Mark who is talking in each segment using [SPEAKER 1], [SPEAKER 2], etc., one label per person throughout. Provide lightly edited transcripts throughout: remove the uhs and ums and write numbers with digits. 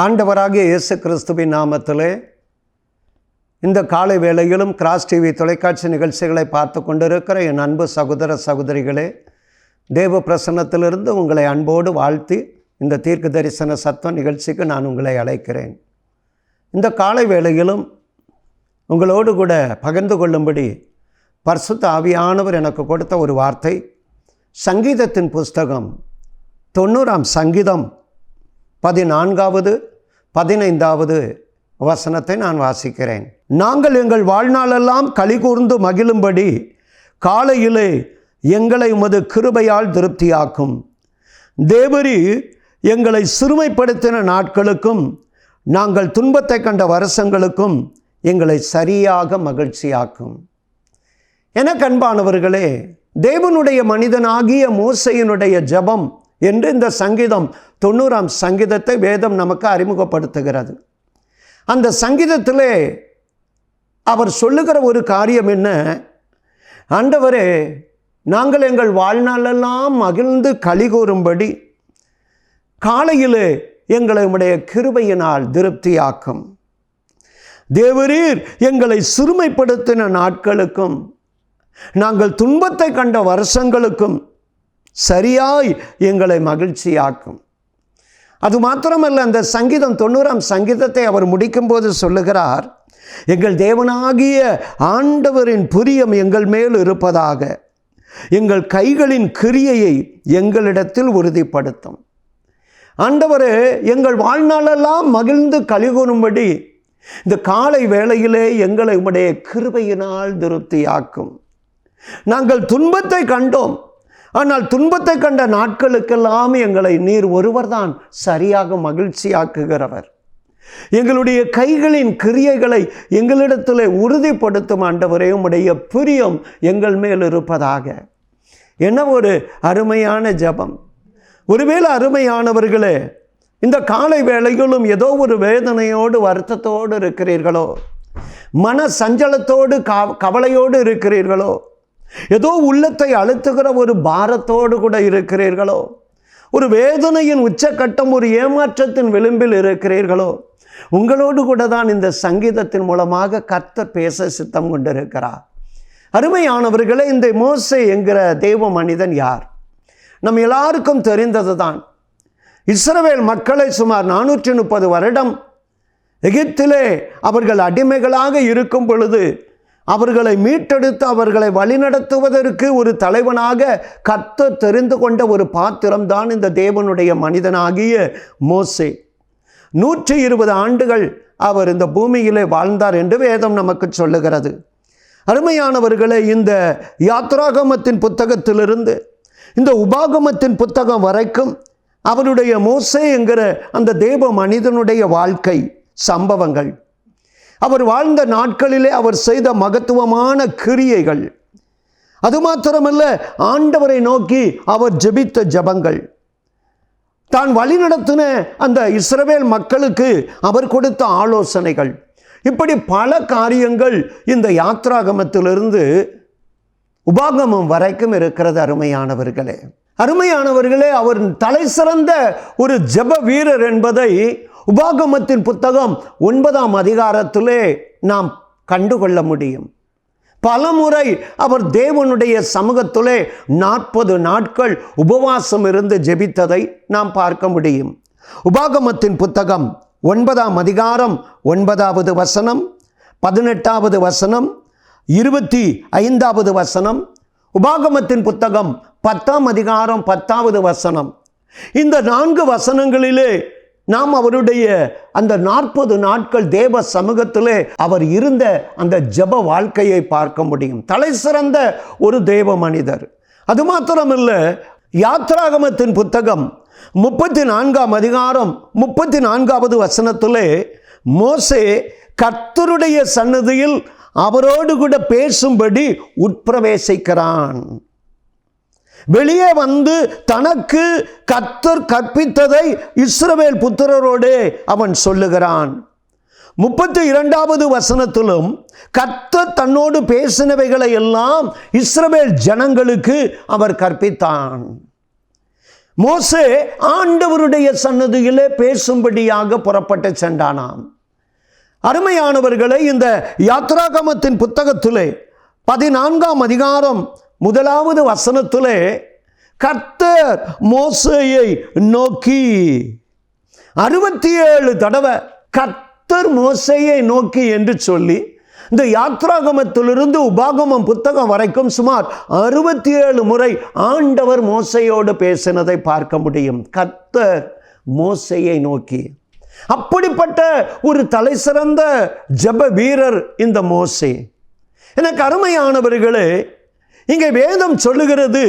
[SPEAKER 1] ஆண்டவராகிய இயேசு கிறிஸ்துவின் நாமத்திலே இந்த காலை வேளையிலும் கிராஸ் டிவி தொலைக்காட்சி நிகழ்ச்சிகளை பார்த்து கொண்டிருக்கிற என் அன்பு சகோதர சகோதரிகளே, தேவ பிரசன்னத்திலிருந்து உங்களை அன்போடு வாழ்த்தி இந்த தீர்க்க தரிசன சத்தம் நிகழ்ச்சிக்கு நான் உங்களை அழைக்கிறேன். இந்த காலை வேளையிலும் உங்களோடு கூட பகிர்ந்து கொள்ளும்படி பரிசுத்த ஆவியானவர் எனக்கு கொடுத்த ஒரு வார்த்தை, சங்கீதத்தின் புஸ்தகம் 90ஆம் சங்கீதம் 14வது 15வது வசனத்தை நான் வாசிக்கிறேன். நாங்கள் எங்கள் வாழ்நாளெல்லாம் களிகூர்ந்து மகிழும்படி காலையிலே எங்களை உமது கிருபையால் திருப்தியாக்கும். தேவரீர் எங்களை சிறுமைப்படுத்தின நாட்களுக்கும் நாங்கள் துன்பத்தை கண்ட வருஷங்களுக்கும் எங்களை சரியாக மகிழ்ச்சியாக்கும். எனக்கு அன்பானவர்களே, தேவனுடைய மனிதனாகிய மோசேயினுடைய ஜெபம் என்று இந்த சங்கீதம் 90ஆம் சங்கீதத்தை வேதம் நமக்கு அறிமுகப்படுத்துகிறது. அந்த சங்கீதத்திலே அவர் சொல்லுகிற ஒரு காரியம் என்ன? ஆண்டவரே, நாங்கள் எங்கள் வாழ்நாளெல்லாம் மகிழ்ந்து களிகூறும்படி காலையிலே எங்களை உம்முடைய கிருபையினால் திருப்தியாக்கும். தேவரீர் எங்களை சிறுமைப்படுத்தின நாட்களுக்கும் நாங்கள் துன்பத்தை கண்ட வருஷங்களுக்கும் சரியாய் எங்களை மகிழ்ச்சியாக்கும். அது மாத்திரமல்ல, அந்த சங்கீதம் 90ஆம் சங்கீதத்தை அவர் முடிக்கும்போது சொல்லுகிறார், எங்கள் தேவனாகிய ஆண்டவரின் பிரியம் எங்கள் மேல் இருப்பதாக, எங்கள் கைகளின் கிரியையை எங்களிடத்தில் உறுதிப்படுத்தும். ஆண்டவரே, எங்கள் வாழ்நாளெல்லாம் மகிழ்ந்து களிகூறும்படி இந்த காலை வேளையிலே எங்களை உம்முடைய கிருபையினால் திருப்தியாக்கும். நாங்கள் துன்பத்தை கண்டோம், ஆனால் துன்பத்தை கண்ட நாட்களுக்கெல்லாம் எங்களை நீர் ஒருவர்தான் சரியாக மகிழ்ச்சியாக்குகிறவர். எங்களுடைய கைகளின் கிரியைகளை எங்களிடத்தில் உறுதிப்படுத்தும் ஆண்டவரே, உம்முடைய பிரியம் எங்கள் மேல் இருப்பதாக. என்ன ஒரு அருமையான ஜெபம்! ஒருவேளை அருமையானவர்களே, இந்த காலை வேளைகளும் ஏதோ ஒரு வேதனையோடு வருத்தத்தோடு இருக்கிறீர்களோ, மன சஞ்சலத்தோடு கவலையோடு இருக்கிறீர்களோ, ஏதோ உள்ளத்தை அழுத்துகிற ஒரு பாரத்தோடு கூட இருக்கிறீர்களோ, ஒரு வேதனையின் உச்சக்கட்டம், ஒரு ஏமாற்றத்தின் விளிம்பில் இருக்கிறீர்களோ, உங்களோடு கூட தான் இந்த சங்கீதத்தின் மூலமாக கர்த்தர் பேச சித்தம் கொண்டிருக்கிறார். அருமையானவர்களே, இந்த மோசே என்கிற தேவ மனிதன் யார்? நம் எல்லாருக்கும் தெரிந்தது தான். இஸ்ரவேல் மக்களை சுமார் 430 வருடம் எகிப்திலே அவர்கள் அடிமைகளாக இருக்கும் பொழுது அவர்களை மீட்டெடுத்து அவர்களை வழிநடத்துவதற்கு ஒரு தலைவனாக கர்த்தர் தெரிந்து கொண்ட ஒரு பாத்திரம்தான் இந்த தேவனுடைய மனிதனாகிய மோசே. 120 ஆண்டுகள் அவர் இந்த பூமியிலே வாழ்ந்தார் என்று வேதம் நமக்கு சொல்லுகிறது. அருமையானவர்களே, இந்த யாத்ராகமத்தின் புத்தகத்திலிருந்து இந்த உபாகமத்தின் புத்தகம் வரைக்கும் அவருடைய மோசே என்கிற அந்த தேவ மனிதனுடைய வாழ்க்கை சம்பவங்கள், அவர் வாழ்ந்த நாட்களிலே அவர் செய்த மகத்துவமான கிரியைகள், அது மாத்திரமல்ல, ஆண்டவரை நோக்கி அவர் ஜெபித்த ஜெபங்கள், தான் வழிநடத்தின அந்த இஸ்ரவேல் மக்களுக்கு அவர் கொடுத்த ஆலோசனைகள், இப்படி பல காரியங்கள் இந்த யாத்ராகமத்திலிருந்து உபாகமம் வரைக்கும் இருக்கிறது. அருமையானவர்களே, அவர் தலை சிறந்த ஒரு ஜெப வீரர் என்பதை உபாகமத்தின் புத்தகம் 9ஆம் அதிகாரத்திலே நாம் கண்டுகொள்ள முடியும். பலமுறை அவர் தேவனுடைய சமூகத்திலே 40 நாட்கள் உபவாசம் இருந்து ஜெபித்ததை நாம் பார்க்க முடியும். உபாகமத்தின் புத்தகம் 9ஆம் அதிகாரம் 9வது வசனம், 18வது வசனம், 25வது வசனம், உபாகமத்தின் புத்தகம் 10ஆம் அதிகாரம் 10வது வசனம். இந்த 4 வசனங்களிலே நாம் அவருடைய அந்த 40 நாட்கள் தேவ சமூகத்திலே அவர் இருந்த அந்த ஜெப வாழ்க்கையை பார்க்க முடியும். தலை சிறந்த ஒரு தேவ மனிதர். அது மாத்திரமல்ல, யாத்ராகமத்தின் புத்தகம் 34ஆம் அதிகாரம் 34வது வசனத்திலே மோசே கர்த்தருடைய சன்னதியில் அவரோடு கூட பேசும்படி உட்பிரவேசிக்கிறான். வெளியே வந்து தனக்கு கர்த்தர் கற்பித்ததை இஸ்ரவேல் புத்திரரோடு அவன் சொல்லுகிறான். 32வது வசனத்திலும் கர்த்தர் தன்னோடு பேசினவைகளை எல்லாம் இஸ்ரவேல் ஜனங்களுக்கு அவர் கற்பித்தான். மோசே ஆண்டவருடைய சன்னதியிலே பேசும்படியாக புறப்பட்டு சென்றானாம். அருமையானவர்களை, இந்த யாத்ராகமத்தின் புத்தகத்திலே 14ஆம் அதிகாரம் 1வது வசனத்திலே கர்த்தர் மோசேயை நோக்கி 67 தடவை கர்த்தர் மோசேயை நோக்கி என்று சொல்லி இந்த யாத்ராகமத்திலிருந்து உபாகமம் புத்தகம் வரைக்கும் சுமார் 67 முறை ஆண்டவர் மோசேயோடு பேசினதை பார்க்க முடியும். கர்த்தர் மோசேயை நோக்கி. அப்படிப்பட்ட ஒரு தலை சிறந்த ஜெப வீரர் இந்த மோசே. எனக்கு அருமையானவர்களே, இங்கே வேதம் சொல்லுகிறது,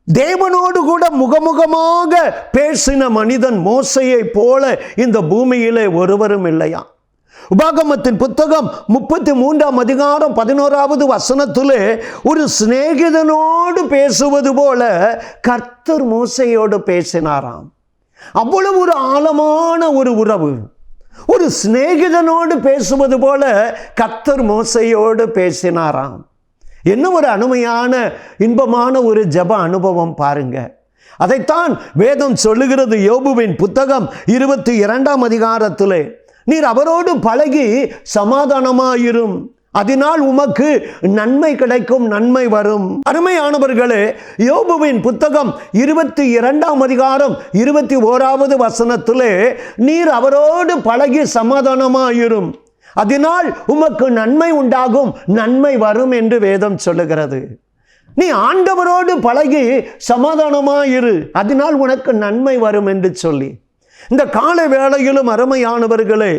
[SPEAKER 1] தேவனோடு கூட முகமுகமாக பேசின மனிதன் மோசேயை போல இந்த பூமியிலே ஒருவரும் இல்லையா. உபாகமத்தின் புத்தகம் 33ஆம் அதிகாரம் 11வது வசனத்திலே ஒரு சிநேகிதனோடு பேசுவது போல கர்த்தர் மோசேயோடு பேசினாராம். அவ்வளவு ஒரு ஆழமான ஒரு உறவு. ஒரு சிநேகிதனோடு பேசுவது போல கர்த்தர் மோசேயோடு பேசினாராம். என்ன ஒரு அருமையான இன்பமான ஒரு ஜெப அனுபவம் பாருங்க. அதைத்தான் வேதம் சொல்லுகிறது. யோபுவின் புத்தகம் 22ஆம் அதிகாரத்திலே, நீர் அவரோடு பழகி சமாதானமாயிரும், அதனால் உமக்கு நன்மை கிடைக்கும், நன்மை வரும். அருமையானவர்களே, யோபுவின் புத்தகம் 22ஆம் அதிகாரம் 21வது வசனத்திலே, நீர் அவரோடு பழகி சமாதானமாயிரும், அதனால் உமக்கு நன்மை உண்டாகும், நன்மை வரும் என்று வேதம் சொல்லுகிறது. நீ ஆண்டவரோடு பழகி சமாதானமாயிரு, அதனால் உனக்கு நன்மை வரும் என்று சொல்லி, இந்த காலை வேளையிலும் அருமையானவர்களே,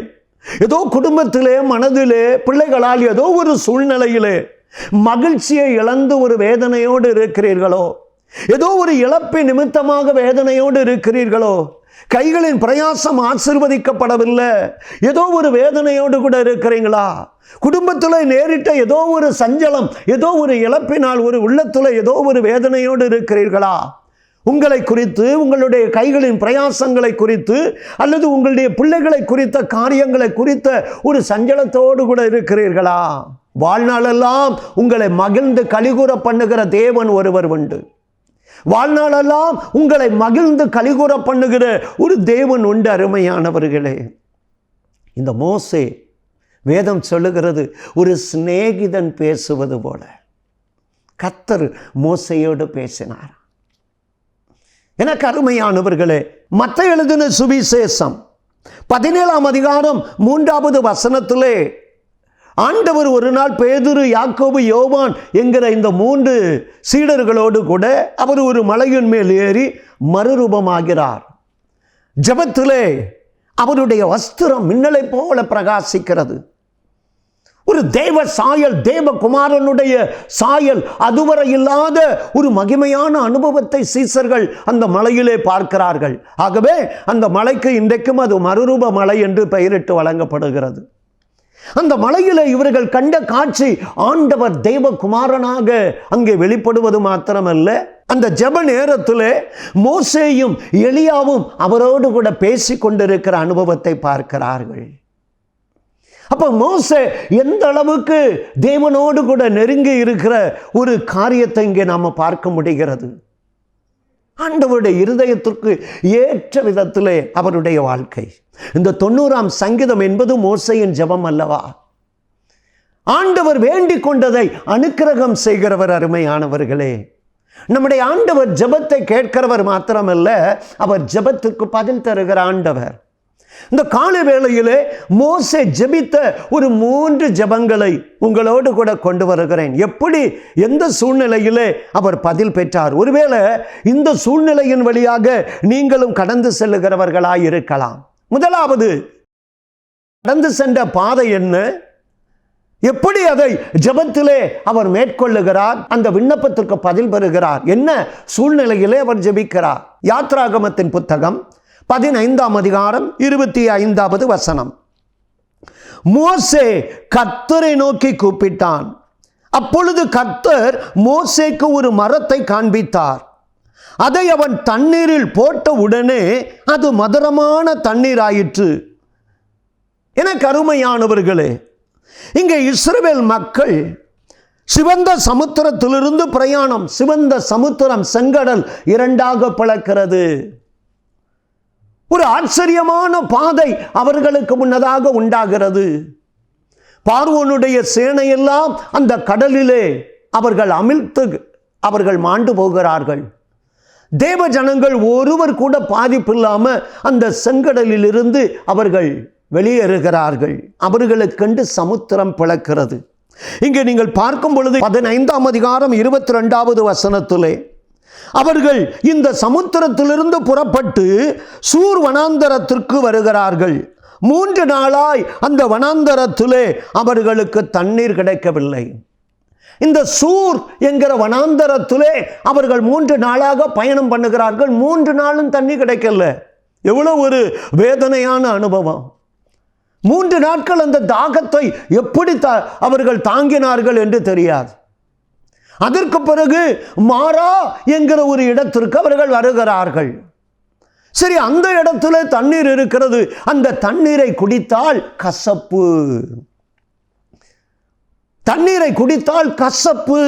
[SPEAKER 1] ஏதோ குடும்பத்திலே மனதிலே பிள்ளைகளால் ஏதோ ஒரு சூழ்நிலையிலே மகிழ்ச்சியை இழந்து ஒரு வேதனையோடு இருக்கிறீர்களோ, ஏதோ ஒரு இழப்பின் நிமித்தமாக வேதனையோடு இருக்கிறீர்களோ, கைகளின் பிரயாசம் ஆசீர்வதிக்கப்படவில்லை, ஏதோ ஒரு வேதனையோடு கூட இருக்கிறீங்களா, குடும்பத்தில் நேரிட்ட ஏதோ ஒரு சஞ்சலம், ஏதோ ஒரு இழப்பினால் ஒரு உள்ளத்தில் ஏதோ ஒரு வேதனையோடு இருக்கிறீர்களா, உங்களை குறித்து, உங்களுடைய கைகளின் பிரயாசங்களை குறித்து, அல்லது உங்களுடைய பிள்ளைகளை குறித்த காரியங்களை குறித்த ஒரு சஞ்சலத்தோடு கூட இருக்கிறீர்களா, வாழ்நாளெல்லாம் உங்களை மகிழ்ந்து கலிகூற பண்ணுகிற தேவன் ஒருவர் உண்டு. வாழ்நாளெல்லாம் உங்களை மகிழ்ந்து கலிகூற பண்ணுகிற ஒரு தேவன் உண்டு. அருமையானவர்களே, இந்த மோசே வேதம் சொல்லுகிறது, ஒரு சிநேகிதன் பேசுவது போல கர்த்தர் மோசேயோடு பேசினார். எனக்கு அருமையானவர்களே, மத்தேயு எழுதின சுவிசேஷம் 17ஆம் அதிகாரம் 3வது வசனத்திலே ஆண்டவர் ஒரு நாள் பேதுரு, யாக்கோபு, யோவான் என்கிற இந்த 3 சீடர்களோடு கூட அவர் ஒரு மலையின் மேல் ஏறி மறுரூபமாகிறார். ஜெபத்திலே அவருடைய வஸ்திரம் மின்னலை போல பிரகாசிக்கிறது. ஒரு தேவ சாயல், தேவகுமாரனுடைய சாயல், அதுவரை இல்லாத ஒரு மகிமையான அனுபவத்தை சீசர்கள் அந்த மலையிலே பார்க்கிறார்கள். ஆகவே அந்த மலைக்கு இன்றைக்கும் அது மறுரூப மலை என்று பெயரிட்டு வழங்கப்படுகிறது. அந்த மலையிலே இவர்கள் கண்ட காட்சி, ஆண்டவர் தேவகுமாரனாக அங்கே வெளிப்படுவது மாத்திரமல்ல, அந்த ஜெப நேரத்திலே மோசேயும் எலியாவும் அவரோடு கூட பேசிக் கொண்டிருக்கிற அனுபவத்தை பார்க்கிறார்கள். அப்ப மோசே எந்த அளவுக்கு தேவனோடு கூட நெருங்கி இருக்கிற ஒரு காரியத்தை இங்கே நாம பார்க்க முடிகிறது. ஆண்டவருடைய இருதயத்திற்கு ஏற்ற விதத்திலே அவருடைய வாழ்க்கை. இந்த 90ஆம் சங்கீதம் என்பது மோசேயின் ஜெபம் அல்லவா? ஆண்டவர் வேண்டிக் கொண்டதை அனுக்கிரகம் செய்கிறவர். அருமையானவர்களே, நம்முடைய ஆண்டவர் ஜெபத்தை கேட்கிறவர் மாத்திரமல்ல, அவர் ஜெபத்திற்கு பதில் தருகிற ஆண்டவர். இந்த காலை வேளையிலே மோசே ஜெபித்த ஒரு 3 ஜெபங்களை உங்களோடு கூட கொண்டு வருகிறேன். எப்படி, எந்த சூழ்நிலையிலே அவர் பதில் பெற்றார்? ஒருவேளை இந்த சூழ்நிலையின் வழியாக நீங்களும் கடந்து செல்லுகிறவர்களாய் இருக்கலாம். முதலாவது, கடந்து சென்ற பாதை என்ன? எப்படி அதை ஜெபத்திலே அவர் மேற்கொள்ளுகிறார்? அந்த விண்ணப்பத்திற்கு பதில் பெறுகிறார். என்ன சூழ்நிலையிலே அவர் ஜெபிக்கிறார்? யாத்ராகமத்தின் புத்தகம் 15ஆம் அதிகாரம் 25வது வசனம். மோசே கர்த்தரை நோக்கி கூப்பிட்டான். அப்பொழுது கர்த்தர் மோசேக்கு ஒரு மரத்தை காண்பித்தார். அதை அவன் தண்ணீரில் போட்ட உடனே அது மதுரமான தண்ணீர் ஆயிற்று. எனக்கு அருமையானவர்களே, இங்கே இஸ்ரவேல் மக்கள் சிவந்த சமுத்திரத்திலிருந்து பிரயாணம். சிவந்த சமுத்திரம், செங்கடல் இரண்டாக பிளக்கிறது. ஒரு ஆச்சரியமான பாதை அவர்களுக்கு முன்னதாக உண்டாகிறது. பார்வோனுடைய சேனையெல்லாம் அந்த கடலிலே அவர்கள் அமிழ்த்து அவர்கள் மாண்டு போகிறார்கள். தேவ ஜனங்கள் ஒருவர் கூட பாதிப்பில்லாம அந்த செங்கடலில் இருந்து அவர்கள் வெளியேறுகிறார்கள். அவர்களுக்கென்று சமுத்திரம் பிளக்கிறது. இங்கே நீங்கள் பார்க்கும் பொழுது 15ஆம் அதிகாரம் 22வது வசனத்திலே அவர்கள் இந்த சமுத்திரத்திலிருந்து புறப்பட்டு சூர் வனாந்தரத்திற்கு வருகிறார்கள். 3 நாளாய் அந்த வனாந்தரத்திலே அவர்களுக்கு தண்ணீர் கிடைக்கவில்லை. இந்த சூர் என்கிற வனாந்தரத்திலே அவர்கள் 3 நாளாக பயணம் பண்ணுகிறார்கள். 3 நாளும் தண்ணி கிடைக்கல. எவ்வளவு ஒரு வேதனையான அனுபவம். 3 நாட்கள் அந்த தாகத்தை எப்படி அவர்கள் தாங்கினார்கள் என்று தெரியாது. அதற்கு பிறகு மாரா என்கிற ஒரு இடத்திற்கு அவர்கள் வருகிறார்கள். சரி, அந்த இடத்துல தண்ணீர் இருக்கிறது. அந்த தண்ணீரை குடித்தால் கசப்பு. தண்ணீரை குடித்தால் கசப்பு.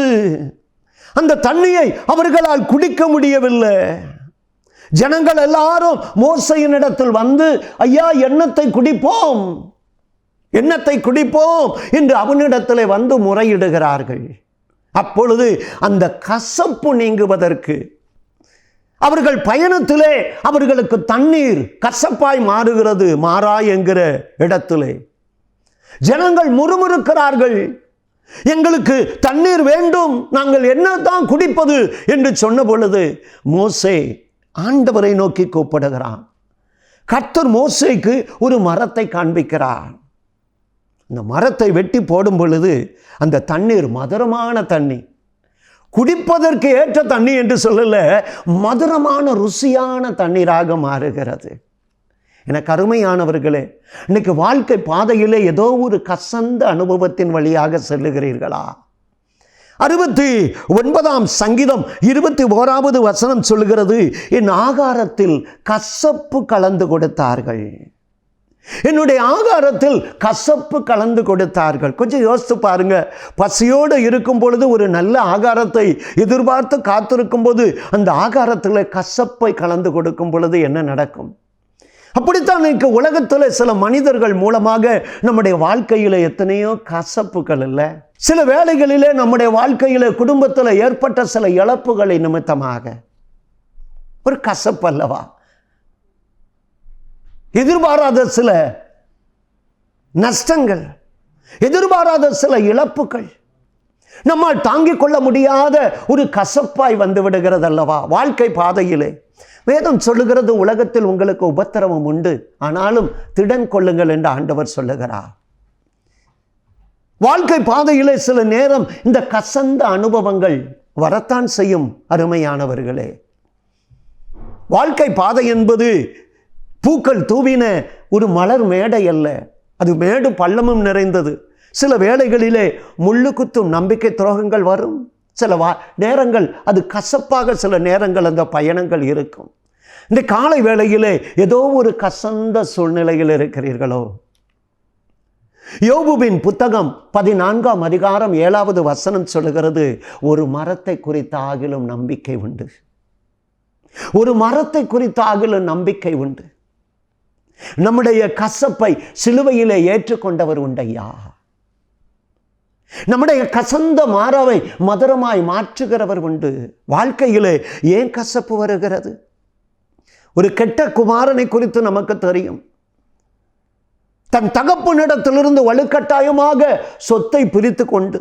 [SPEAKER 1] அந்த தண்ணியை அவர்களால் குடிக்க முடியவில்லை. ஜனங்கள் எல்லாரும் மோசேயின் இடத்தில் வந்து, ஐயா, எண்ணத்தை குடிப்போம், எண்ணத்தை குடிப்போம் என்று அவனிடத்தில் வந்து முறையிடுகிறார்கள். அப்பொழுது அந்த கசப்பு நீங்குவதற்கு அவர்கள் பயணத்திலே அவர்களுக்கு தண்ணீர் கசப்பாய் மாறுகிறது. மாறா என்கிற இடத்திலே ஜனங்கள் முறுமுறுக்கிறார்கள். எங்களுக்கு தண்ணீர் வேண்டும், நாங்கள் என்னதான் குடிப்பது என்று சொன்ன பொழுது மோசே ஆண்டவரை நோக்கி கூப்பிடுகிறான். கர்த்தர் மோசேக்கு ஒரு மரத்தை காண்பிக்கிறார். இந்த மரத்தை வெட்டி போடும் பொழுது அந்த தண்ணீர் மதுரமான தண்ணி, குடிப்பதற்கு ஏற்ற தண்ணி என்று சொல்லல, மதுரமான ருசியான தண்ணீராக மாறுகிறது. எனக்கு அருமையானவர்களே, இன்னைக்கு வாழ்க்கை பாதையிலே ஏதோ ஒரு கசந்த அனுபவத்தின் வழியாக செல்லுகிறீர்களா? 69ஆம் சங்கீதம் 21வது வசனம் சொல்லுகிறது, என் ஆகாரத்தில் கசப்பு கலந்து கொடுத்தார்கள். என்னுடைய ஆகாரத்தில் கசப்பு கலந்து கொடுத்தார்கள். கொஞ்சம் யோசித்து பாருங்க. பசியோடு இருக்கும் பொழுது ஒரு நல்ல ஆகாரத்தை எதிர்பார்த்து காத்திருக்கும் போது அந்த ஆகாரத்தில் கசப்பை கலந்து கொடுக்கும் பொழுது என்ன நடக்கும்? அப்படித்தான் இன்னைக்கு உலகத்தில் சில மனிதர்கள் மூலமாக நம்முடைய வாழ்க்கையில் எத்தனையோ கசப்புகள் இல்லை. சில வேளைகளிலே நம்முடைய வாழ்க்கையில் குடும்பத்தில் ஏற்பட்ட சில இழப்புகளை நிமித்தமாக ஒரு கசப்பு அல்லவா, எதிர்பாராத சில நஷ்டங்கள், எதிர்பாராத சில இழப்புகள் நம்மால் தாங்கிக் கொள்ள முடியாத ஒரு கசப்பாய் வந்து விடுகிறது அல்லவா வாழ்க்கை பாதையிலே. வேதம் சொல்லுகிறது, உலகத்தில் உங்களுக்கு உபத்திரவம் உண்டு, ஆனாலும் திடன் கொள்ளுங்கள் என்று ஆண்டவர் சொல்லுகிறார். வாழ்க்கை பாதையிலே சில நேரம் இந்த கசந்த அனுபவங்கள் வரத்தான் செய்யும். அருமையானவர்களே, வாழ்க்கை பாதை என்பது பூக்கள் தூவின ஒரு மலர் மேடை அல்ல. அது மேடு பள்ளமும் நிறைந்தது. சில வேளைகளிலே முள்ளு குத்தும் நம்பிக்கை துரோகங்கள் வரும். சில நேரங்கள் அது கசப்பாக, சில நேரங்கள் அந்த பயணங்கள் இருக்கும். இந்த காலை வேளையிலே ஏதோ ஒரு கசந்த சூழ்நிலையில் இருக்கிறீர்களோ? யோபுவின் புத்தகம் 14ஆம் அதிகாரம் 7வது வசனம் சொல்லுகிறது, ஒரு மரத்தை குறித்தாகிலும் நம்பிக்கை உண்டு. ஒரு மரத்தை குறித்தாகிலும் நம்பிக்கை உண்டு. நம்முடைய கசப்பை சிலுவையிலே ஏற்றுக்கொண்டவர் உண்டையா. நம்முடைய கசந்த மாறாவை மதுரமாய் மாற்றுகிறவர் உண்டு. வாழ்க்கையிலே ஏன் கசப்பு வருகிறது? ஒரு கெட்ட குமாரனை குறித்து நமக்கு தெரியும். தன் தகப்பனிடத்திலிருந்து வலுக்கட்டாயமாக சொத்தை பிரித்து கொண்டு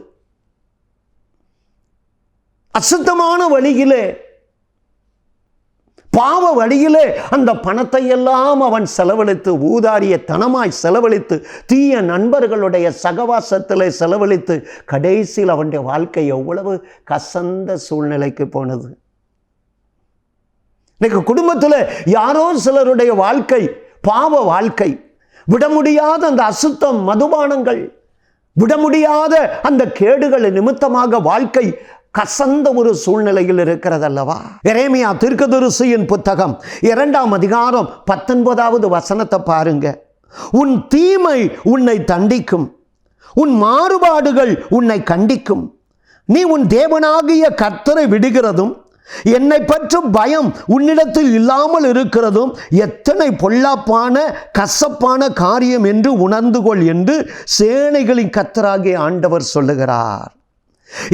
[SPEAKER 1] அசுத்தமான வழியிலே, பாவ வழியிலே அந்த பணத்தை எல்லாம் அவன் செலவழித்து, ஊதாரிய தனமாய் செலவழித்து, தீய நண்பர்களுடைய சகவாசத்திலே செலவழித்து, கடைசியில் அவனுடைய வாழ்க்கை எவ்வளவு கசந்த சூழ்நிலைக்கு போனது. இன்னைக்கு குடும்பத்தில் யாரோ சிலருடைய வாழ்க்கை பாவ வாழ்க்கை, விட முடியாத அந்த அசுத்தம், மதுபானங்கள், விட முடியாத அந்த கேடுகள் நிமித்தமாக வாழ்க்கை கசந்த ஒரு சூழ்நிலையில் இருக்கிறது அல்லவா. எரேமியா தீர்க்கதரிசியின் புத்தகம் 2ஆம் அதிகாரம் 19வது வசனத்தை பாருங்க. உன் தீமை உன்னை தண்டிக்கும், உன் மாறுபாடுகள் உன்னை கண்டிக்கும், நீ உன் தேவனாகிய கர்த்தரை விடுகிறதும் என்னை பற்றும் பயம் உன்னிடத்தில் இல்லாமல் இருக்கிறதும் எத்தனை பொல்லாப்பான கசப்பான காரியம் என்று உணர்ந்து கொள் என்று சேனைகளின் கர்த்தராகிய ஆண்டவர் சொல்லுகிறார்.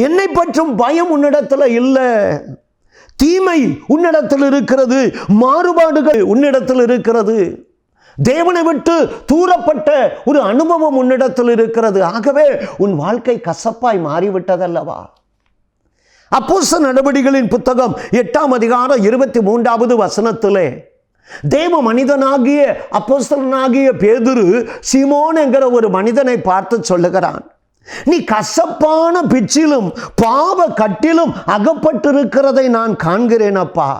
[SPEAKER 1] என்னை பற்றும் பயம் உன்னிடத்தில் இல்லை. தீமை உன்னிடத்தில் இருக்கிறது, மாறுபாடுகள் உன்னிடத்தில் இருக்கிறது, தேவனை விட்டு தூரப்பட்ட ஒரு அனுபவம் உன்னிடத்தில் இருக்கிறது. ஆகவே உன் வாழ்க்கை கசப்பாய் மாறிவிட்டதல்லவா? அப்போஸ்தலர் நடவடிக்கைகளின் புத்தகம் 8ஆம் அதிகாரம் 23வது வசனத்திலே தேவ மனிதனாகிய அப்போஸ்தலனாகிய பேதுரு சீமோன் என்கிற ஒரு மனிதனை பார்த்து சொல்லுகிறான், நீ கசப்பான பிச்சிலும் பாவ கட்டிலும் அகப்பட்டிருக்கிறதை நான் காண்கிறேன் அப்பா.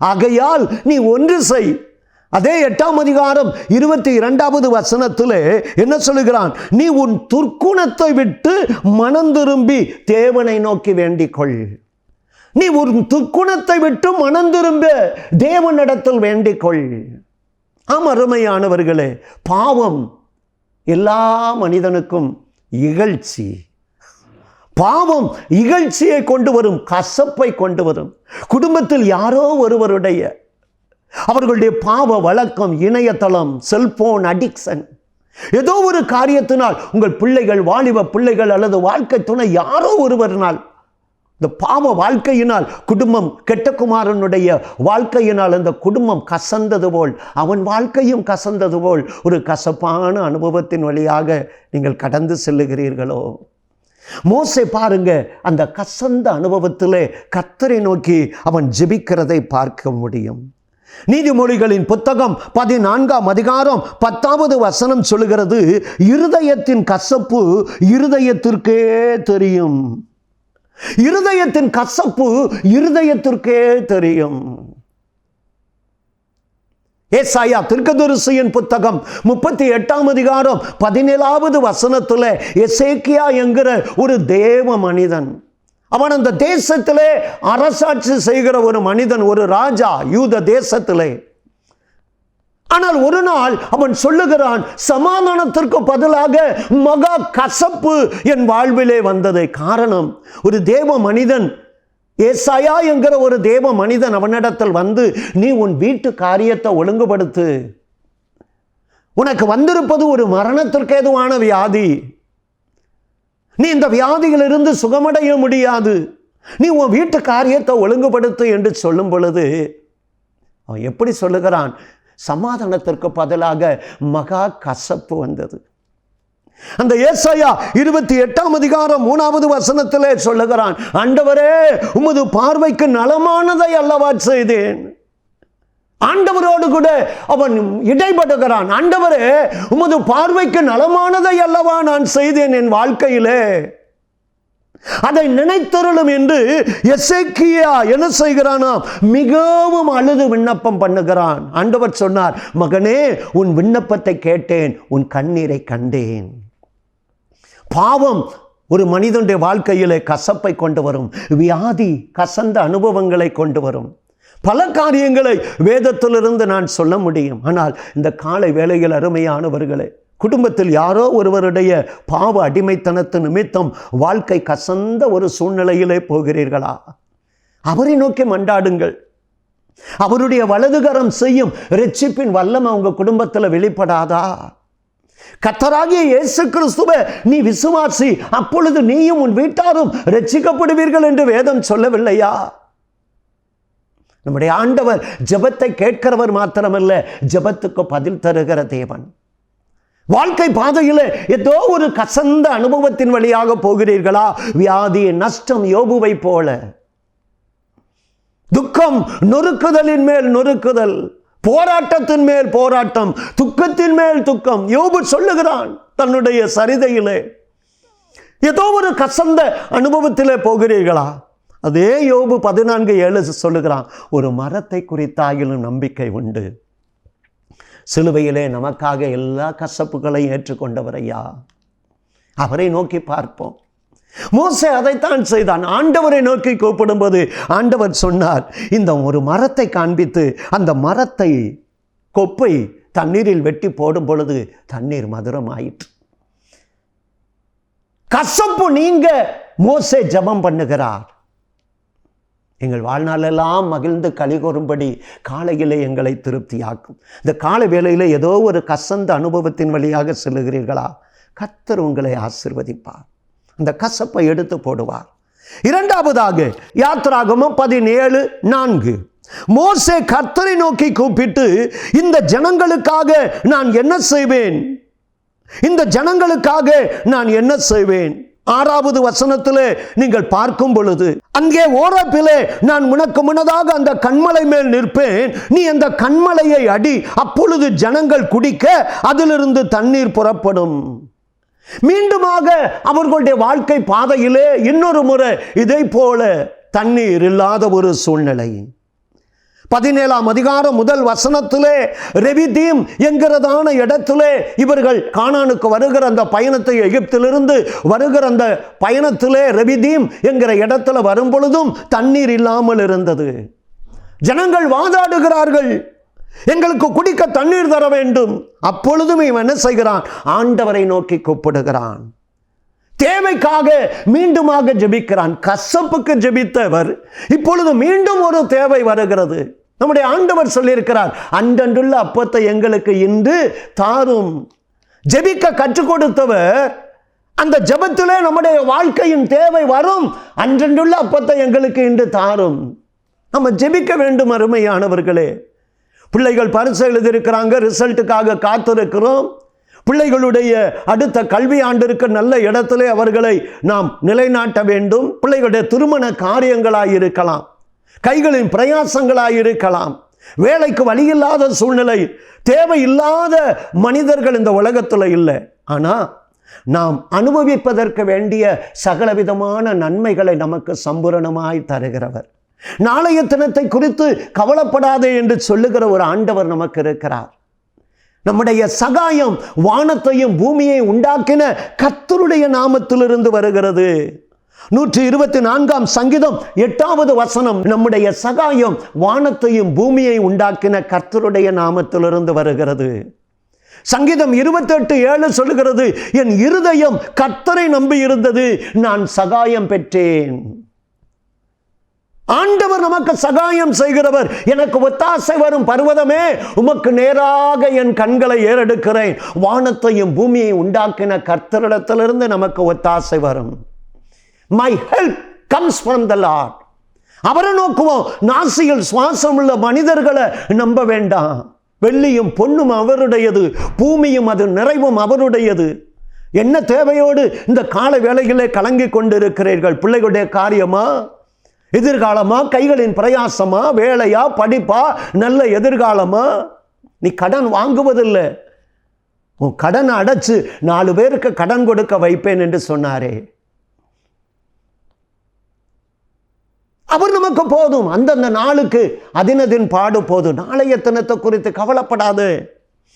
[SPEAKER 1] ஆகையால் நீ ஒன்று செய். அதே 8ஆம் அதிகாரம் 22வது வசனத்திலே என்ன சொல்லுகிறான்? நீ உன் துர்க்குணத்தை விட்டு மனம் திரும்பி தேவனை நோக்கி வேண்டிக் கொள். நீ உன் துர்க்குணத்தை விட்டு மனம் திரும்ப தேவனிடத்தில் வேண்டிக் கொள். ஆம் அருமையானவர்களே, பாவம் எல்லா மனிதனுக்கும் இகழ்ச்சி. பாவம் இகழ்ச்சியை கொண்டு வரும், கசப்பை கொண்டு வரும். குடும்பத்தில் யாரோ ஒருவருடைய அவர்களுடைய பாவ வழக்கம், இணையதளம், செல்போன் அடிக்ஷன், ஏதோ ஒரு காரியத்தினால் உங்கள் பிள்ளைகள், வாலிப பிள்ளைகள் அல்லது வாழ்க்கை துணை யாரோ ஒருவரினால் இந்த பாவ வாழ்க்கையினால் குடும்பம், கெட்ட குமாரனுடைய வாழ்க்கையினால் அந்த குடும்பம் கசந்தது போல், அவன் வாழ்க்கையும் கசந்தது போல் ஒரு கசப்பான அனுபவத்தின் வழியாக நீங்கள் கடந்து செல்லுகிறீர்களோ? மோசே பாருங்க, அந்த கசந்த அனுபவத்திலே கர்த்தரை நோக்கி அவன் ஜெபிக்கிறதை பார்க்க முடியும். நீதிமொழிகளின் புத்தகம் 14ஆம் அதிகாரம் 10வது வசனம் சொல்லுகிறது, இருதயத்தின் கசப்பு இருதயத்திற்கே தெரியும். இருதயத்தின் கசப்பு இருதயத்திற்கே தெரியும். ஏசாயா தீர்க்கதரிசியின் புத்தகம் 38ஆம் அதிகாரம் 17வது வசனத்தில் எசேக்கியா என்கிற ஒரு தேவ மனிதன், அவன் அந்த தேசத்திலே அரசாட்சி செய்கிற ஒரு மனிதன், ஒரு ராஜா யூத தேசத்திலே. ஆனால் ஒரு நாள் அவன் சொல்லுகிறான், சமாதானத்திற்கு பதிலாக மகா கசப்பு என் வாழ்விலே வந்தது. காரணம், ஒரு தேவ மனிதன், ஏசாயா என்கிற ஒரு தேவ மனிதன் அவனிடத்தில் வந்து, நீ உன் வீட்டு காரியத்தை ஒழுங்குபடுத்து, உனக்கு வந்திருப்பது ஒரு மரணத்திற்கு ஏதுவான வியாதி, நீ இந்த வியாதியிலிருந்து சுகமடைய முடியாது, நீ உன் வீட்டு காரியத்தை ஒழுங்குபடுத்து என்று சொல்லும் பொழுது அவன் எப்படி சொல்லுகிறான்? சமாதானத்திற்கு பதிலாக மகா கசப்பு வந்தது. அந்த ஏசாயா 28ஆம் அதிகாரம் 3வது வசனத்திலே சொல்லுகிறான், ஆண்டவரே உமது பார்வைக்கு நலமானதை அல்லவா செய்தேன். ஆண்டவரோடு கூட அவன் இடைபடுகிறான். ஆண்டவரே உமது பார்வைக்கு நலமானதை அல்லவா நான் செய்தேன் என் வாழ்க்கையிலே, அதை நினைத்தருளும் என்று எசேக்கியா என்ன செய்கிறானா? மிகவும் அழுது விண்ணப்பம் பண்ணுகிறான். ஆண்டவர் சொன்னார், மகனே உன் விண்ணப்பத்தை கேட்டேன், உன் கண்ணீரை கண்டேன். பாவம் ஒரு மனிதனுடைய வாழ்க்கையிலே கசப்பை கொண்டு வரும், வியாதி கசந்த அனுபவங்களை கொண்டு வரும். பல காரியங்களை வேதத்திலிருந்து நான் சொல்ல முடியும். ஆனால் இந்த காலை வேளையில் அருமையானவர்களே, குடும்பத்தில் யாரோ ஒருவருடைய பாவ அடிமைத்தனத்து நிமித்தம் வாழ்க்கை கசந்த ஒரு சூழ்நிலையிலே போகிறீர்களா? அவரை நோக்கி மன்றாடுங்கள். அவருடைய வலதுகரம் செய்யும் இரட்சிப்பின் வல்லமை உங்க குடும்பத்தில் வெளிப்படாதா? கர்த்தராகிய இயேசு கிறிஸ்துவை நீ விசுவாசி, அப்பொழுது நீயும் உன் வீட்டாரும் இரட்சிக்கப்படுவீர்கள் என்று வேதம் சொல்லவில்லையா? நம்முடைய ஆண்டவர் ஜெபத்தை கேட்கிறவர் மாத்திரமல்ல, ஜெபத்துக்கு பதில் தருகிற தேவன். வாழ்க்கை பாதையில் ஏதோ ஒரு கசந்த அனுபவத்தின் வழியாக போகிறீர்களா? வியாதி, நஷ்டம், யோபுவை போல துக்கம், நொறுக்குதலின் மேல் நொறுக்குதல், போராட்டத்தின் மேல் போராட்டம், துக்கத்தின் மேல் துக்கம். யோபு சொல்லுகிறான் தன்னுடைய சரிதையிலே, ஏதோ ஒரு கசந்த அனுபவத்திலே போகிறீர்களா? அதே யோபு 14:7 சொல்லுகிறான், ஒரு மரத்தை குறித்தாகிலும் நம்பிக்கை உண்டு. சிலுவையிலே நமக்காக எல்லா கசப்புகளையும் ஏற்றுக்கொண்டவரையா, அவரை நோக்கி பார்ப்போம். மோசே அதைத்தான் செய்தான். ஆண்டவரை நோக்கி கூப்பிடும்போது ஆண்டவர் சொன்னார், இந்த ஒரு மரத்தை காண்பித்து அந்த மரத்தை கொப்பை தண்ணீரில் வெட்டி போடும் பொழுது தண்ணீர் மதுரம் ஆயிற்று. கசப்பு நீங்க மோசே ஜெபம் பண்ணுகிறார். எங்கள் வாழ்நாளெல்லாம் மகிழ்ந்து கலிகூறும்படி காலையிலே எங்களை திருப்தியாக்கும். இந்த காலை வேளையிலே ஏதோ ஒரு கசந்த அனுபவத்தின் வழியாக செல்லுகிறீர்களா? கர்த்தர் உங்களை ஆசீர்வதிப்பார். அந்த கசப்பை எடுத்து போடுவார். இரண்டாவதாக யாத்திராகமம் 17:4 மோசே கர்த்தரை நோக்கி கூப்பிட்டு, இந்த ஜனங்களுக்காக நான் என்ன செய்வேன்? இந்த ஜனங்களுக்காக நான் என்ன செய்வேன்? 6வது வசனத்திலே நீங்கள் பார்க்கும் பொழுது, அங்கே ஓரப்பிலே நான் உனக்கு முன்னதாக அந்த கன்மலை மேல் நிற்பேன், நீ அந்த கன்மலையை அடி, அப்பொழுது ஜனங்கள் குடிக்க அதிலிருந்து தண்ணீர் புறப்படும். மீண்டுமாக அவர்களுடைய வாழ்க்கை பாதையிலே இன்னொரு முறை இதை போல தண்ணீர் இல்லாத ஒரு சூழ்நிலை. 17ஆம் அதிகாரம் 1 வசனத்திலே ரெவிதீம் என்கிறதான இடத்திலே இவர்கள் கானானுக்கு வருகிற அந்த பயணத்தை, எகிப்திலிருந்து வருகிற அந்த பயணத்திலே ரெவிதீம் என்கிற இடத்துல வரும் பொழுதும் தண்ணீர் இல்லாமல் இருந்தது. ஜனங்கள் வாதாடுகிறார்கள், எங்களுக்கு குடிக்க தண்ணீர் தர வேண்டும். அப்பொழுதும் இவன் என்ன செய்கிறான்? ஆண்டவரை நோக்கி கூப்பிடுகிறான். தேவைக்காக மீண்டுமாக ஜெபிக்கிறான். கசப்புக்கு ஜெபித்தவர் இப்பொழுது மீண்டும் ஒரு தேவை வருகிறது. நம்முடைய ஆண்டவர் சொல்லியிருக்கிறார், அன்றன்றுள்ள அப்பத்தை எங்களுக்கு இன்று தாரும். ஜெபிக்க கற்றுக் கொடுத்தவர் அந்த ஜெபத்திலே நம்முடைய வாழ்க்கையின் தேவை வரும். அன்றன்றுள்ள அப்பத்தை எங்களுக்கு இன்று தாரும். நம்ம ஜெபிக்க வேண்டும். அருமையானவர்களே, பிள்ளைகள் பரிசு எழுதியிருக்கிறாங்க, ரிசல்ட்டுக்காக காத்திருக்கிறோம். பிள்ளைகளுடைய அடுத்த கல்வி ஆண்டிற்கு நல்ல இடத்திலே அவர்களை நாம் நிலைநாட்ட வேண்டும். பிள்ளைகளுடைய திருமண காரியங்களாயிருக்கலாம், கைகளின் பிரயாசங்களாயிருக்கலாம், வேலைக்கு வழியில்லாத சூழ்நிலை, தேவையில்லாத மனிதர்கள் இந்த உலகத்தில் இல்லை. ஆனால் நாம் அனுபவிப்பதற்கு வேண்டிய சகலவிதமான நன்மைகளை நமக்கு சம்பூரணமாய் தருகிறவர். நாளைய தினத்தை குறித்து கவலைப்படாதே என்று சொல்லுகிற ஒரு ஆண்டவர் நமக்கு இருக்கிறார். நம்முடைய சகாயம் வானத்தையும் பூமியை உண்டாக்கின கர்த்தருடைய நாமத்திலிருந்து வருகிறது. 124ஆம் சங்கீதம் 8வது வசனம், நம்முடைய சகாயம் வானத்தையும் பூமியை உண்டாக்கின கர்த்தருடைய நாமத்திலிருந்து வருகிறது. சங்கீதம் 28:7 சொல்லுகிறது, என் இருதயம் கர்த்தரை நம்பி இருந்தது, நான் சகாயம் பெற்றேன். ஆண்டவர் நமக்கு சகாயம் செய்கிறவர். எனக்கு ஒத்தாசை வரும் பர்வதமே, உமக்கு நேராக என் கண்களை ஏறெடுக்கிறேன். வானத்தையும் பூமியை உண்டாக்கின கர்த்தரிடத்திலிருந்து நமக்கு ஒத்தாசை வரும். My help comes from the Lord. அவரை நோக்குவோம். நாசியில் சுவாசம் உள்ள மனிதர்களை நம்ப வேண்டாம். வெள்ளியும் பொன்னும் அவருடையது, பூமியும் அது நிறைவும் அவருடையது. என்ன தேவையோடு இந்த கால வேளையிலே கலங்கி கொண்டிருக்கிறீர்கள்? பிள்ளைகளுடைய காரியமா, எதிர்காலமா, கைகளின் பிரயாசமா, வேலையா, படிப்பா, நல்ல எதிர்காலமா? நீ கடன் வாங்குவதில்லை, உன் கடனை அடைச்சு 4 பேருக்கு கடன் கொடுக்க வைப்பேன் என்று சொன்னாரே, அவர் நமக்கு போதும். அந்தந்த நாளுக்கு அதினதின் பாடு போதும். நாளைய தினத்தை குறித்து கவலைப்படாது.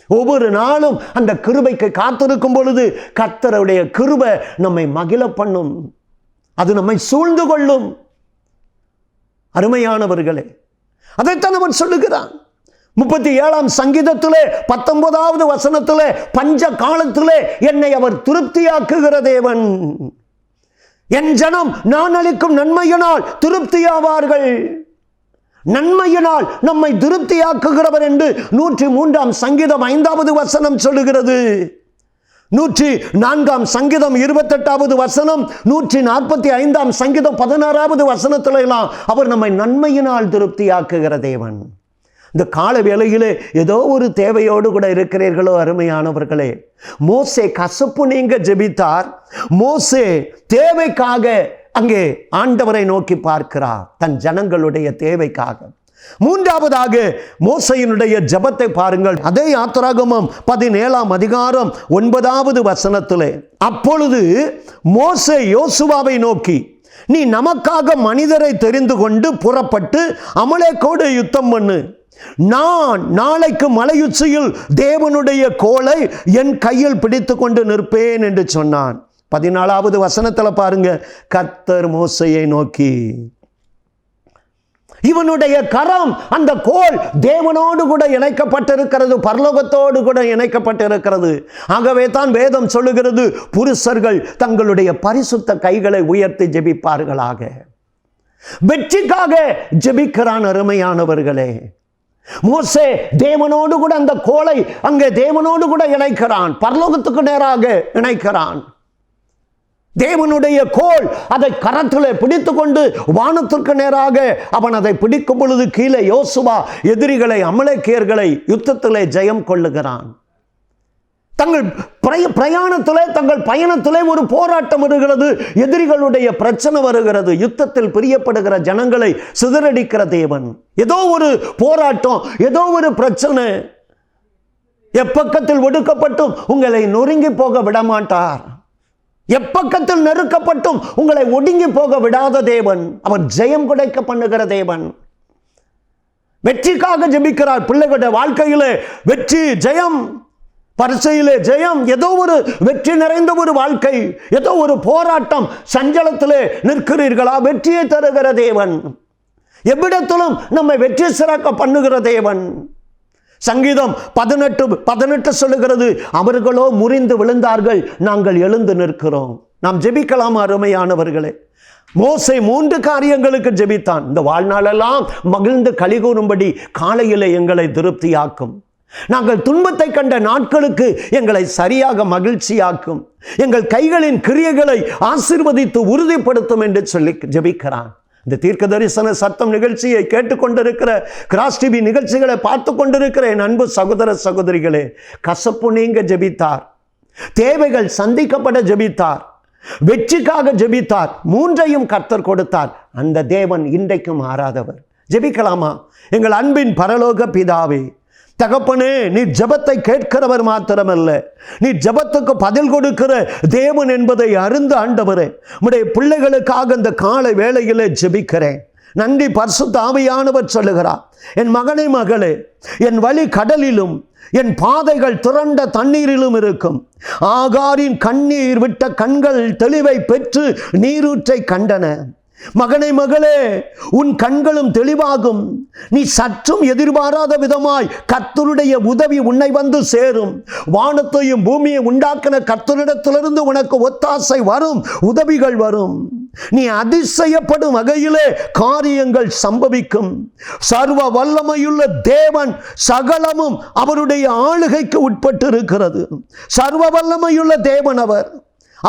[SPEAKER 1] ஒவ்வொரு நாளும் அந்த கிருபைக்கு காத்திருக்கும் பொழுது கர்த்தருடைய கிருபை நம்மை மகிழ பண்ணும். அது நம்மை சூழ்ந்து கொள்ளும். அருமையானவர்களே, அதைத்தான் அவன் சொல்லுகிறான். 37ஆம் சங்கீதத்திலே 19வது வசனத்திலே, பஞ்ச காலத்திலே என்னை அவர் திருப்தியாக்குகிற தேவன். என் ஜனம் நான் அளிக்கும் நன்மையினால் திருப்தியாவார்கள். நன்மையினால் நம்மை திருப்தியாக்குகிறவர் என்று 103ஆம் சங்கீதம் 5வது வசனம் சொல்லுகிறது. 104ஆம் சங்கீதம் 28வது வசனம், 145ஆம் சங்கீதம் 16வது வசனத்துல எல்லாம் அவர் நம்மை நன்மையினால் திருப்தியாக்குகிற தேவன். இந்த கால வேளையிலே ஏதோ ஒரு தேவையோடு கூட இருக்கிறீர்களோ? அருமையானவர்களே, மோசே கசப்பு நீங்க ஜெபித்தார். மோசே தேவைக்காக அங்கே ஆண்டவரை நோக்கி பார்க்கிறார், தன் ஜனங்களுடைய தேவைக்காக. மூன்றாவதாக மோசேயினுடைய ஜெபத்தை பாருங்கள். அதே யாத்திராகமம் 17ஆம் அதிகாரம் 9வது வசனத்திலே, அப்பொழுது மோசே யோசுவாவை நோக்கி, நீ நமக்காக மனிதரை தெரிந்து கொண்டு புறப்பட்டு அமலேக்கோடு யுத்தம் பண்ணு. நான் நாளைக்கு மலையுச்சியில் தேவனுடைய கோலை என் கையில் பிடித்து கொண்டு நிற்பேன் என்று சொன்னான். 14வது வசனத்தில் பாருங்க, கர்த்தர் மோசேயை நோக்கி, இவனுடைய கரம், அந்த கோல் தேவனோடு கூட இணைக்கப்பட்டிருக்கிறது, பரலோகத்தோடு கூட இணைக்கப்பட்டிருக்கிறது. ஆகவே தான் வேதம் சொல்லுகிறது, புருஷர்கள் தங்களுடைய பரிசுத்த கைகளை உயர்த்தி ஜெபிப்பார்களாக. வெற்றிக்காக ஜெபிக்கிறான். அருமையானவர்களே, மோசே தேவனோடு கூட அந்த கோலை அங்கே தேவனோடு கூட இணைக்கிறான், பரலோகத்துக்கு நேராக இணைக்கிறான். தேவனுடைய கோல் அதை கரத்திலே பிடித்துக் கொண்டு வானத்திற்கு நேராக அவன் அதை பிடிக்கும் பொழுது கீழே யோசுவா எதிரிகளை, அமலேக்கியர்களை யுத்தத்திலே ஜெயம் கொள்ளுகிறான். தங்கள் பிரயாணத்திலே, தங்கள் பயணத்திலே ஒரு போராட்டம் வருகிறது, எதிரிகளுடைய பிரச்சனை வருகிறது, யுத்தத்தில் பிரியப்படுகிற ஜனங்களை சிதறடிக்கிற தேவன். ஏதோ ஒரு போராட்டம், ஏதோ ஒரு பிரச்சனை, எப்பக்கத்தில் ஒடுக்கப்பட்டும் உங்களை நொறுங்கி போக விடமாட்டார். எப்பக்கத்தில் நெருக்கப்பட்டும் உங்களை ஒடுங்கி போக விடாத தேவன். அவர் ஜெயம் கிடைக்க பண்ணுகிற தேவன். வெற்றிக்காக ஜெபிக்கிறார். பிள்ளைகளுடைய வாழ்க்கையிலே வெற்றி, ஜெயம், பரீட்சையிலே ஜெயம், ஏதோ ஒரு வெற்றி நிறைந்த ஒரு வாழ்க்கை, ஏதோ ஒரு போராட்டம், சஞ்சலத்திலே நிற்கிறீர்களா? வெற்றியை தருகிற தேவன். எவ்விடத்திலும் நம்மை வெற்றி சிறக்க பண்ணுகிற தேவன். சங்கீதம் 18 சொல்லுகிறது, அவர்களோ முறிந்து விழுந்தார்கள், நாங்கள் எழுந்து நிற்கிறோம். நாம் ஜெபிக்கலாம். அருமையானவர்களே, மோசே 3 காரியங்களுக்கு ஜெபித்தான். இந்த வாழ்நாளெல்லாம் மகிழ்ந்து கலிகூறும்படி காலையிலே எங்களை திருப்தியாக்கும், நாங்கள் துன்பத்தை கண்ட நாட்களுக்கு எங்களை சரியாக மகிழ்ச்சியாக்கும், எங்கள் கைகளின் கிரியைகளை ஆசீர்வதித்து உறுதிப்படுத்தும் என்று சொல்லி ஜெபிக்கிறான். இந்த தீர்க்க தரிசன சத்தம் நிகழ்ச்சியை கேட்டுக்கொண்டிருக்கிற, கிராஸ் டிவி நிகழ்ச்சிகளை பார்த்து கொண்டிருக்கிற என் அன்பு சகோதர சகோதரிகளே, கசப்பு நீங்க ஜெபித்தார், தேவைகள் சந்திக்கப்பட ஜெபித்தார், வெற்றிக்காக ஜெபித்தார், 3ஐயும் கர்த்தர் கொடுத்தார். அந்த தேவன் இன்றைக்கும் மாறாதவர். ஜெபிக்கலாமா? எங்கள் அன்பின் பரலோக பிதாவே, தகப்பனே, நீ ஜெபத்தை கேட்கிறவர் மாத்திரமல்ல, நீ ஜெபத்துக்கு பதில் கொடுக்கிற தேவன் என்பதை அறிந்து ஆண்டவரே, உம்முடைய பிள்ளைகளுக்காக இந்த காலை வேளையிலே ஜெபிக்கிறேன். நன்றி. பரிசுத்த ஆவியானவர் சொல்லுகிறார், என் மகனே, மகளே, என் வழி கடலிலும் என் பாதைகள் திரண்ட தண்ணீரிலும் இருக்கும். ஆகாரின் கண்ணீர் விட்ட கண்கள் தெளிவை பெற்று நீரூற்றை கண்டன. மகனே, மகளே, உன் கண்களும் தெளிவாகும். நீ சற்றும் எதிர்பாராத விதமாய் கர்த்தருடைய உதவி உன்னை வந்து சேரும். வானத்தையும் பூமியை உண்டாக்கின கர்த்தரிடத்திலிருந்து உனக்கு ஒத்தாசை வரும், உதவிகள் வரும். நீ அதிசயப்படும் வகையிலே காரியங்கள் சம்பவிக்கும். சர்வ வல்லமையுள்ள தேவன் சகலமும் அவருடைய ஆளுகைக்கு உட்பட்டு இருக்கிறது. சர்வ வல்லமையுள்ள தேவன் அவர்.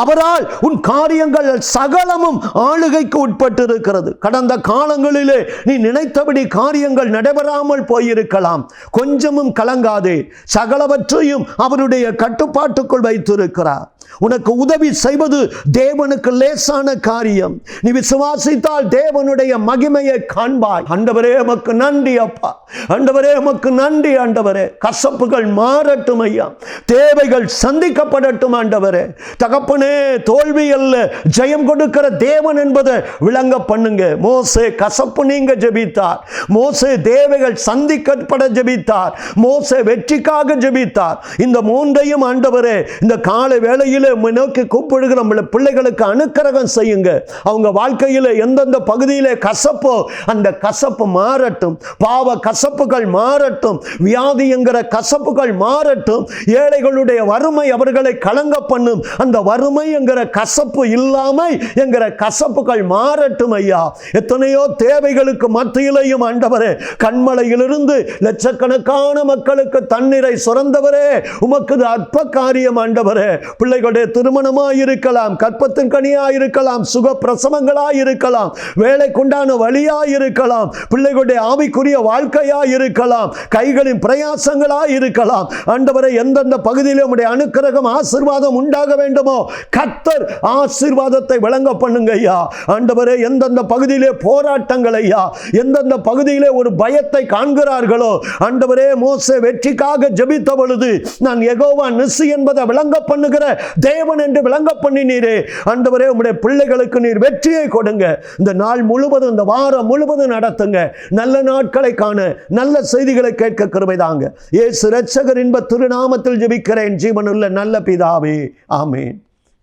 [SPEAKER 1] அவரால் உன் காரியங்கள் சகலமும் ஆளுகைக்கு உட்பட்டு இருக்கிறது. கடந்த காலங்களிலே நீ நினைத்தபடி காரியங்கள் நடைபெறாமல் போயிருக்கலாம். கொஞ்சமும் கலங்காதே, சகலவற்றையும் அவருடைய கட்டுப்பாட்டுக்குள் வைத்திருக்கிறார். உனக்கு உதவி செய்வது தேவனுக்கு லேசான காரியம். நீ விசுவாசித்தால் தேவனுடைய மகிமையை காண்பாய். ஆண்டவரே, உமக்கு நன்றி அப்பா. ஆண்டவரே, உமக்கு நன்றி. ஆண்டவரே, கசப்புகள் மாறட்டும் ஐயா, தேவைகள் சந்திக்கப்படட்டும். ஆண்டவரே, தகப்பனே, தோல்வி அல்ல, ஜெயம் கொடுக்கிற தேவன் என்பதை விளங்க பண்ணுங்க. மோசே கசப்பு நீங்க ஜெபித்தார், மோசே தேவைகள் சந்திக்கப்பட ஜெபித்தார், மோசே வெற்றிக்காக ஜெபித்தார். இந்த 3ஐயும் ஆண்டவரே இந்த காலை வேளையில் நோக்கி கூப்பிடுகிற பிள்ளைகளுக்கு அனுக்கிரகம் செய்யுங்க. அவங்க வாழ்க்கையில் எந்தெந்த பகுதியிலே கசப்போ அந்த கசப்பு மாறட்டும். பாவ கசப்புகள் மாறட்டும், வியாதி என்கிற கசப்புகள் மாறட்டும். ஏழைகளுடைய வறுமை அவர்களை கலங்க பண்ணும். அந்த வறுமை என்கிற கசப்பு இல்லாமை என்கிற கசப்புகள் மாறட்டும் ஐயா. எத்தனையோ தேவைகளுக்கு மத்தியிலையும் ஆண்டவரே, கண்மலையிலிருந்து லட்சக்கணக்கான மக்களுக்கு தண்ணீரை சுரந்தவரே, உமக்கு அற்ப காரியம் ஆண்டவரே. பிள்ளைகளுடைய திருமணமாயிருக்கலாம், கற்பத்தின் கனியாயிருக்கலாம், சுக பிரசவங்களாயிருக்கலாம், வேலைக்குண்டான வழியாயிருக்கலாம், பிள்ளைகளுடைய ஆவிக்குரிய வாழ்க்கையாயிருக்கலாம், கைகளின் பிரயாசங்களாயிருக்கலாம். ஆண்டவரே, எந்தெந்த பகுதியிலே உம்முடைய அனுக்கிரகம் ஆசீர்வாதம் உண்டாக வேண்டுமோ கர்த்தர் ஆசீர்வாதத்தை வழங்க பண்ணுங்க ஐயா. ஆண்டவரே, எந்தெந்த பகுதியிலே போராட்டங்கள் ஐயா, எந்தெந்த பகுதியிலே ஒரு பயத்தை காண்கிறார்களோ ஆண்டவரே, மோசே வெற்றிக்காக ஜெபித்த பொழுது நான் யெகோவா நிசி என்பதை விளங்க பண்ணுகிற தேவன் என்று விளங்க பண்ணினீரே. ஆண்டவரே, உம்முடைய பிள்ளைகளுக்கு நீர் வெற்றியை கொடுங்க. இந்த நாள் முழுவதும், இந்த வாரம் முழுவதும் நடத்துங்க. நல்ல நாட்களை காண, நல்ல செய்திகளை கேட்க கிருபை தாங்க. இயேசு இரட்சகர் இன்ப திருநாமத்தில் ஜெபிக்கிறேன் ஜீவனுள்ள நல்ல பிதாவே, ஆமென்.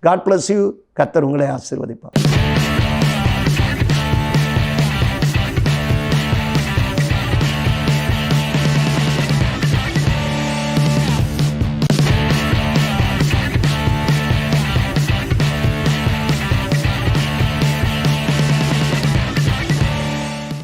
[SPEAKER 1] God bless you. கர்த்தர் உங்களை ஆசீர்வதிப்பார்.